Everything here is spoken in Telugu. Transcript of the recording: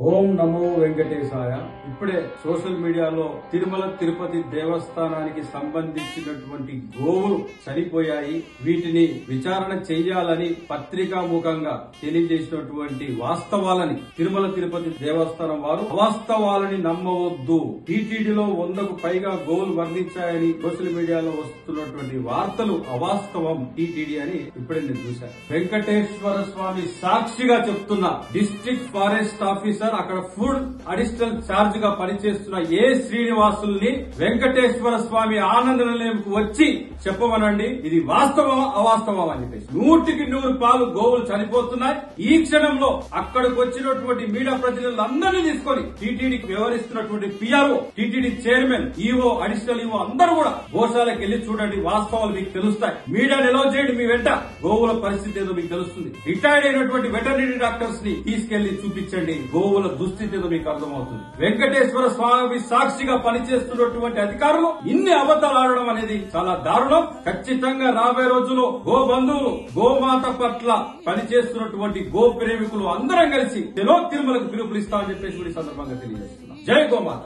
ఓం నమో వెంకటేశాయ. ఇప్పుడే సోషల్ మీడియాలో తిరుమల తిరుపతి దేవస్థానానికి సంబంధించినటువంటి గోవులు చనిపోయాయి, వీటిని విచారణ చెయ్యాలని పత్రికాముఖంగా తెలియజేసినటువంటి వాస్తవాలని తిరుమల తిరుపతి దేవస్థానం వారు అవాస్తవాలని నమ్మవద్దు, టీటీడీలో 100కు పైగా గోవులు వర్ణించాయని సోషల్ మీడియాలో వస్తున్నటువంటి వార్తలు అవాస్తవం టీటీడీ అని ఇప్పుడే నేను చూశాను. వెంకటేశ్వర స్వామి సాక్షిగా చెప్తున్నా, డిస్ట్రిక్ట్ ఫారెస్ట్ ఆఫీసర్ అక్కడ ఫుడ్ అడిషనల్ ఛార్జ్ గా పనిచేస్తున్న ఏ శ్రీనివాసుల్ని వెంకటేశ్వర స్వామి ఆనంద నిలయంకు వచ్చి చెప్పమనండి, ఇది వాస్తవం అవాస్తవం అని చెప్పేసి. 100కి 100 గోవులు చనిపోతున్నాయి. ఈ క్షణంలో అక్కడికి వచ్చినటువంటి మీడియా ప్రతినిధులందరినీ తీసుకొని టీటీడీకి వ్యవహరిస్తున్నటువంటి PRO, TTD chairman, EO, additional EO అందరూ కూడా గోశాలకు వెళ్లి చూడండి, వాస్తవాలు మీకు తెలుస్తాయి. మీడియాను ఎలా చేయండి, మీ వెంట గోవుల పరిస్థితి ఏదో మీకు తెలుస్తుంది. రిటైర్డ్ అయినటువంటి వెటర్నరీ డాక్టర్స్ ని తీసుకెళ్లి చూపించండి, గోవుల దుస్థితి ఏదో మీకు అర్థమవుతుంది. వెంకటేశ్వర స్వామి సాక్షిగా పనిచేస్తున్నటువంటి అధికారులు ఇన్ని అబద్దాలు ఆడడం అనేది చాలా దారుణం. ఖచ్చితంగా రాబోయే రోజుల్లో గో బంధువులు, గోమాత పట్ల పనిచేస్తున్నటువంటి గో ప్రేమికులు అందరం కలిసి తిరుమలకు పిలుపునిస్తామని చెప్పేసి ఈ సందర్భంగా తెలియజేస్తున్నాం. జై గోమాత.